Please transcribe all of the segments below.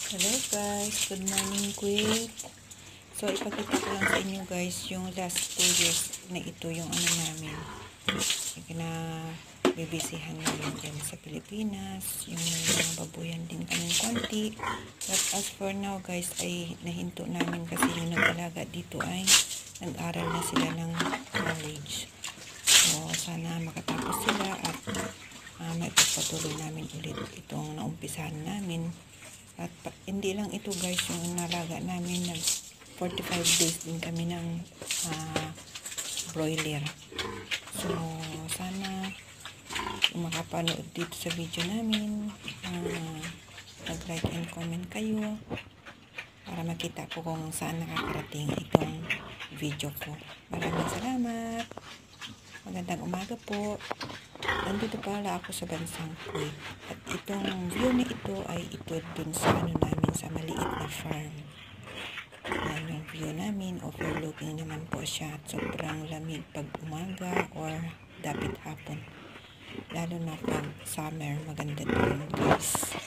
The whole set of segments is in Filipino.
Hello guys, good morning Kuwait. So ipakita ko lang sa inyo guys yung last 2 years na ito yung ano namin. Na bibisihan namin din sa Pilipinas. Yung mga babuyan din kami konti. But as for now guys ay nahinto namin kasi yung nag-alaga dito ay nag-aral na sila ng college. So sana makatapos sila at maipagpatuloy namin ulit itong naumpisahan namin. At hindi lang ito guys yung nalaga namin, nag 45 days din kami ng broiler. So sana kung makapanood dito sa video namin, mag-like and comment kayo para makita ko kung saan nakakarating itong video ko. Maraming salamat. Magandang umaga po. Nandito pala ako sa bansang Kuwait. At itong view na ito ay ito dun sa ano namin, sa maliit na farm. Yan yung view namin. Overlooking naman po siya. At sobrang lamig pag umaga or dapit hapon. Lalo na pag summer, maganda din guys.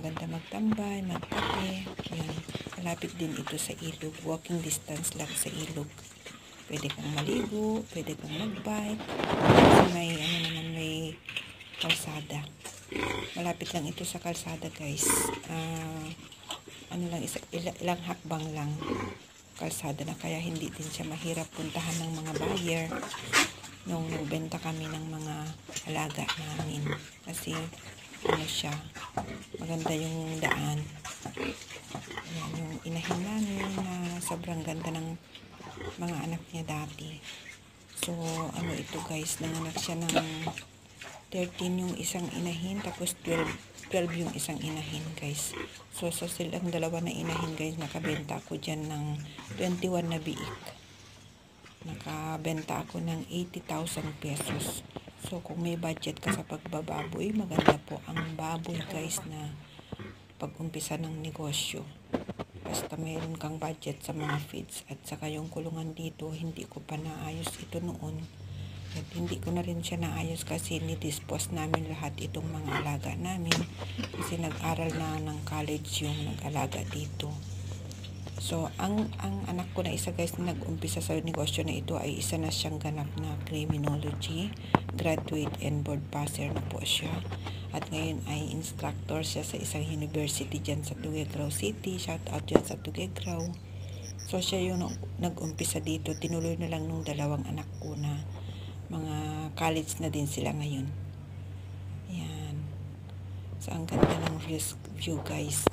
Maganda magtambay, magkape. Yan. Malapit din ito sa ilog. Walking distance lang sa ilog. Pwede kang maligo, pwede kang mag-bike. Kasi may, may kalsada. Malapit lang ito sa kalsada, guys. Ilang hakbang lang kalsada na, kaya hindi din siya mahirap puntahan ng mga buyer nung nagbenta kami ng mga alaga namin. Kasi, siya, maganda yung daan. Ayan, yung inahin namin na sobrang ganda ng mga anak niya dati. So, ito guys, nanganak siya ng 13 yung isang inahin, tapos 12 yung isang inahin guys. So, sa silang dalawa na inahin guys, nakabenta ako dyan ng 21 na biik. Nakabenta ako ng 80,000 pesos. So, kung may budget ka sa pagbababoy, maganda po ang baboy guys na pag-umpisa ng negosyo. Basta mayroon kang budget sa mga feeds. At saka yung kulungan dito, hindi ko pa naayos ito noon. At hindi ko na rin siya naayos kasi ni-dispose namin lahat itong mga alaga namin. Kasi nag-aral na ng college yung nag-alaga dito. So, ang anak ko na isa guys na nag-umpisa sa negosyo na ito ay isa na siyang ganap na criminology. Graduate and board passer na po siya. At ngayon ay instructor siya sa isang university dyan sa Tuguegarao City. Shout out dyan sa Tuguegarao. So siya yung nag-umpisa dito. Tinuloy na lang nung dalawang anak ko na mga college na din sila ngayon. Ayan. So ang ganda ng view guys.